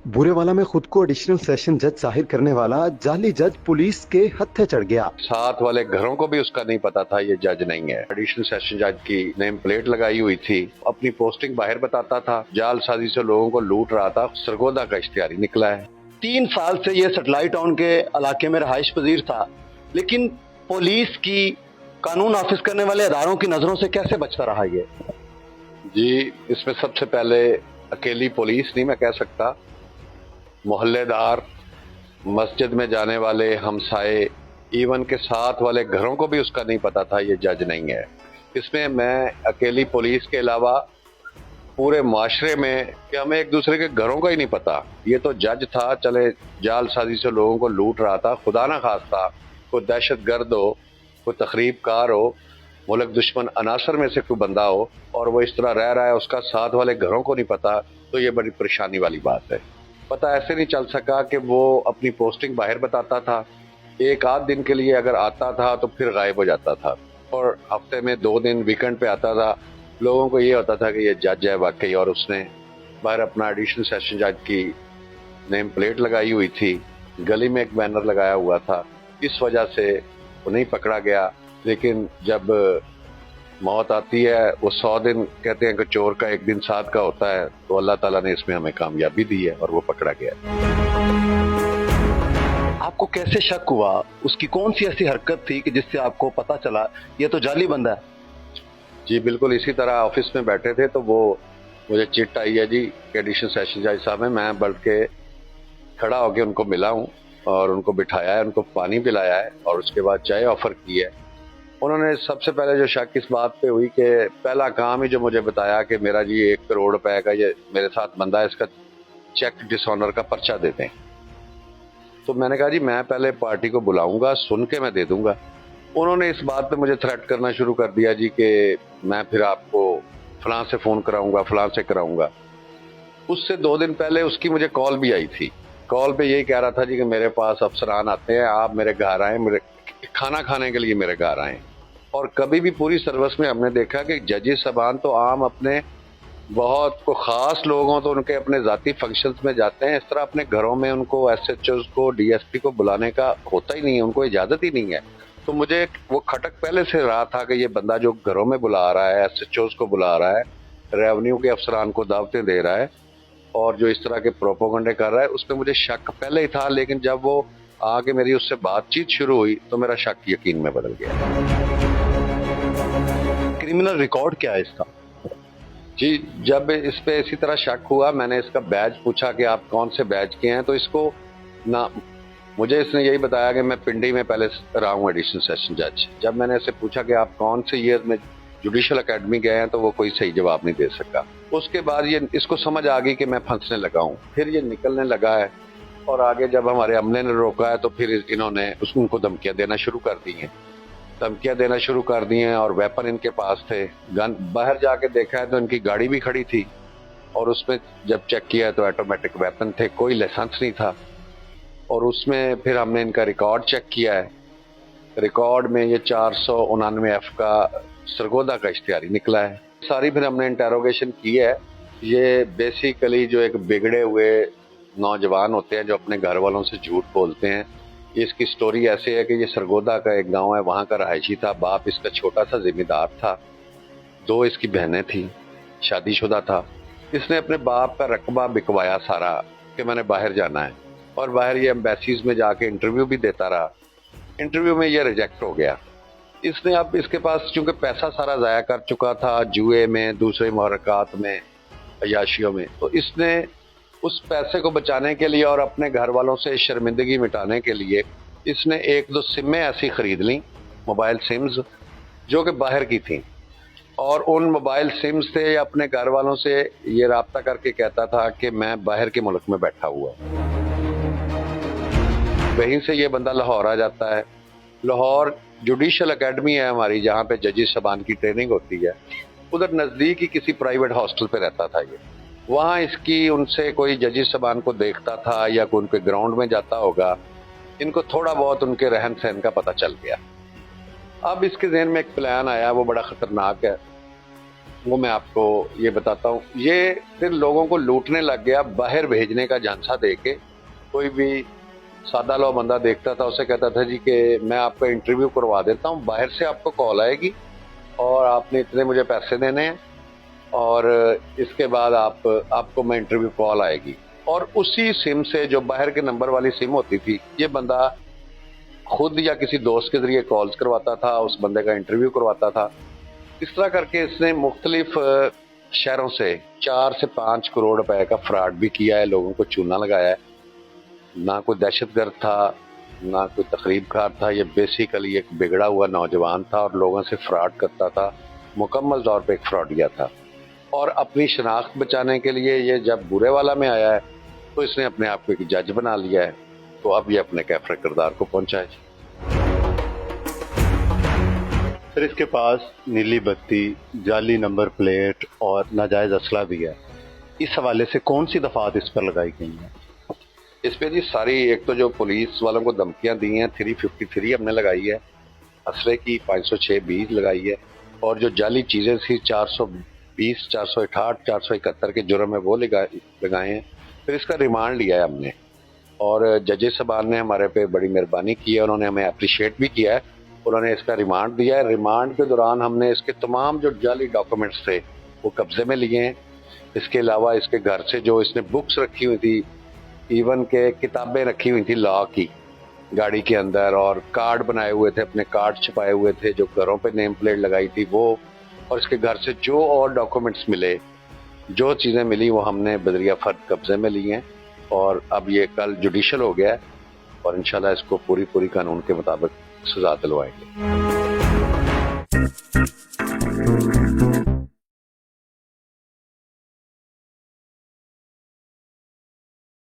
बुरेवाला में खुद को एडिशनल सेशन जज जाहिर करने वाला जाली जज पुलिस के हत्थे चढ़ गया। साथ वाले घरों को भी उसका नहीं पता था ये जज नहीं है। एडिशनल सेशन जज की नेम प्लेट लगाई हुई थी, अपनी पोस्टिंग बाहर बताता था, जालसाजी से लोगों को लूट रहा था। सरगोदा का इश्तिहारी निकला है। 3 साल से ये सेटेलाइट टाउन के इलाके में रहाइश पजीर था, लेकिन पुलिस की, कानून नाफिज करने वाले अदारों की नजरों से कैसे बचता रहा ये? जी, इसमें सबसे पहले अकेली पुलिस नहीं मैं कह सकता, मोहल्लेदार, मस्जिद में जाने वाले हमसाए, इवन के साथ वाले घरों को भी उसका नहीं पता था ये जज नहीं है। इसमें मैं अकेली पुलिस के अलावा पूरे माशरे में कि हमें एक दूसरे के घरों का ही नहीं पता। ये तो जज था, चले जालसाजी से लोगों को लूट रहा था, खुदा ना खास्ता कोई दहशत गर्द हो, कोई तखरीब कार हो, मुल्क दुश्मन अनासर में से कोई बंदा हो और वो इस तरह रह रहा है, उसका साथ वाले घरों को नहीं पता, तो ये बड़ी परेशानी वाली बात है। पता ऐसे नहीं चल सका कि वो अपनी पोस्टिंग बाहर बताता था, एक आध दिन के लिए अगर आता था तो फिर गायब हो जाता था, और हफ्ते में 2 दिन वीकेंड पे आता था। लोगों को ये होता था कि ये जज है वाकई, और उसने बाहर अपना एडिशनल सेशन जज की नेम प्लेट लगाई हुई थी, गली में एक बैनर लगाया हुआ था, इस वजह से वो नहीं पकड़ा गया। लेकिन जब मौत आती है, वो 100 दिन कहते हैं कि चोर का एक दिन साथ का होता है, तो अल्लाह ताला ने इसमें हमें कामयाबी दी है और वो पकड़ा गया। आपको कैसे शक हुआ? उसकी कौन सी ऐसी हरकत थी कि जिससे आपको पता चला ये तो जाली बंदा है? जी बिल्कुल, इसी तरह ऑफिस में बैठे थे तो वो मुझे चिट आई है जी कि एडिशनल सेशन जज साहब है। मैं बढ़ के खड़ा होकर उनको मिला हूँ और उनको बिठाया है, उनको पानी पिलाया है और उसके बाद चाय ऑफर की है। उन्होंने सबसे पहले जो शक इस बात पे हुई कि पहला काम ही जो मुझे बताया कि मेरा जी 1 करोड़ रुपए का ये मेरे साथ बंदा है, इसका चेक डिसऑनर का पर्चा दे दें। तो मैंने कहा जी मैं पहले पार्टी को बुलाऊंगा, सुन के मैं दे दूंगा। उन्होंने इस बात पे मुझे थ्रेट करना शुरू कर दिया जी कि मैं फिर आपको फलां से फोन कराऊंगा, फलां से कराऊंगा। उससे 2 दिन पहले उसकी मुझे कॉल भी आई थी। कॉल पे यही कह रहा था जी कि मेरे पास अफसरान आते हैं, आप मेरे घर आए, मेरे खाना खाने के लिए मेरे घर आए। और कभी भी पूरी सर्विस में हमने देखा कि जजेस साहबान तो आम अपने बहुत को खास लोगों तो उनके अपने जाती फंक्शंस में जाते हैं, इस तरह अपने घरों में उनको एसएचओ को, डीएसपी को बुलाने का होता ही नहीं है, उनको इजाजत ही नहीं है। तो मुझे वो खटक पहले से रहा था कि ये बंदा जो घरों में बुला रहा है, एसएचओ को बुला रहा है, रेवेन्यू के अफसरान को दावतें दे रहा है और जो इस तरह के प्रोपोगंडे कर रहा है, उसमें मुझे शक पहले ही था। लेकिन जब वो आगे मेरी उससे बातचीत शुरू हुई तो मेरा शक यकीन में बदल गया। क्रिमिनल रिकॉर्ड क्या है इसका? जी, जब इस पे इसी तरह शक हुआ, मैंने इसका बैज पूछा कि आप कौन से बैज के हैं, तो इसको ना, मुझे इसने यही बताया कि मैं पिंडी में पहले रहा हूँ एडिशनल सेशन जज। जब मैंने इससे पूछा कि आप कौन से ईयर में जुडिशल एकेडमी गए हैं, तो वो कोई सही जवाब नहीं दे सका। उसके बाद ये इसको समझ आ गई कि मैं फंसने लगा हूँ, फिर ये निकलने लगा है। और आगे जब हमारे अमले ने रोका है तो फिर इन्होंने उनको धमकियां देना शुरू कर दी हैं, और वेपन इनके पास थे। गन बाहर जाके देखा है तो इनकी गाड़ी भी खड़ी थी और उसमें जब चेक किया तो ऑटोमेटिक वेपन थे, कोई लाइसेंस नहीं था। और उसमें फिर हमने इनका रिकॉर्ड चेक किया है, रिकॉर्ड में ये 499F का सरगोदा का इश्तिहारी निकला है। सारी फिर हमने इंटेरोगेशन की है। ये बेसिकली जो एक बिगड़े हुए नौजवान होते हैं जो अपने घर वालों से झूठ बोलते हैं। इसकी स्टोरी ऐसे है कि ये सरगोदा का एक गांव है, वहां का रहायशी था। बाप इसका छोटा सा जिम्मेदार था, 2 इसकी बहनें थी, शादीशुदा था। इसने अपने बाप का रकबा बिकवाया सारा कि मैंने बाहर जाना है, और बाहर ये एम्बेसीज में जाके इंटरव्यू भी देता रहा। इंटरव्यू में ये रिजेक्ट हो गया। इसने अब इसके पास चूंकि पैसा सारा जाया कर चुका था जुए में, दूसरे मुहर्रकात में, अयाशियों में, तो इसने उस पैसे को बचाने के लिए और अपने घर वालों से शर्मिंदगी मिटाने के लिए इसने 1-2 सिमें ऐसी खरीद ली, मोबाइल सिम्स, जो कि बाहर की थी। और उन मोबाइल सिम्स से अपने घर वालों से ये राब्ता करके कहता था कि मैं बाहर के मुल्क में बैठा हुआ हूँ। वहीं से ये बंदा लाहौर आ जाता है। लाहौर जुडिशल एकेडमी है हमारी, जहाँ पे जजेस साहबान की ट्रेनिंग होती है, उधर नज़दीक ही किसी प्राइवेट हॉस्टल पे रहता था ये। वहाँ इसकी उनसे कोई जजेस साहबान को देखता था या कोई उनके ग्राउंड में जाता होगा, इनको थोड़ा बहुत उनके रहन सहन का पता चल गया। अब इसके ज़हन में एक प्लान आया, वो बड़ा खतरनाक है। वो मैं आपको ये बताता हूँ। ये फिर लोगों को लूटने लग गया, बाहर भेजने का झांसा दे के। कोई भी सादा लो बंदा देखता था, उसे कहता था जी कि मैं आपका इंटरव्यू करवा देता हूँ, बाहर से आपको कॉल आएगी और आपने इतने मुझे पैसे देने हैं और इसके बाद आपको मैं इंटरव्यू कॉल आएगी। और उसी सिम से, जो बाहर के नंबर वाली सिम होती थी, ये बंदा खुद या किसी दोस्त के जरिए कॉल्स करवाता था, उस बंदे का इंटरव्यू करवाता था। इस तरह करके इसने मुख्तलिफ शहरों से 4 से 5 करोड़ रुपए का फ्रॉड भी किया है, लोगों को चूना लगाया है। ना कोई दहशतगर्द था, ना कोई तकरीबकार था, ये बेसिकली एक बिगड़ा हुआ नौजवान था और लोगों से फ्रॉड करता था, मुकम्मल तौर पे एक फ्रॉडिया था। और अपनी शनाख्त बचाने के लिए ये जब बुरे वाला में आया है तो इसने अपने आप को एक जज बना लिया है। तो अब ये अपने कैफरे किरदार को पहुंचा है। फिर इसके पास नीली बत्ती, जाली नंबर प्लेट और नाजायज असला भी है। इस हवाले से कौन सी दफात इस पर लगाई गई हैं? इस पे जी सारी, एक तो जो पुलिस वालों को धमकियां दी हैं 353 हमने लगाई है, असले की 506(20) लगाई है, और जो जाली चीजें थी 420, 468, 471 के जुर्म है वो लगाए हैं। फिर इसका रिमांड लिया है हमने और जजेस साहबान ने हमारे पे बड़ी मेहरबानी की है, उन्होंने हमें अप्रिशिएट भी किया है, उन्होंने इसका रिमांड दिया है। रिमांड के दौरान हमने इसके तमाम जो जाली डॉक्यूमेंट्स थे वो कब्जे में लिए हैं। इसके अलावा इसके घर से जो इसने बुक्स रखी हुई थी, इवन के किताबें रखी हुई थी लॉ की गाड़ी के अंदर, और कार्ड बनाए हुए थे, अपने कार्ड छुपाए हुए थे, जो घरों पे नेम प्लेट लगाई थी वो, और इसके घर से जो और डॉक्यूमेंट्स मिले, जो चीज़ें मिली वो हमने बदरिया फर्द कब्जे में ली हैं। और अब ये कल जुडिशल हो गया है और इंशाल्लाह इसको पूरी कानून के मुताबिक सजा दिलवाएंगे।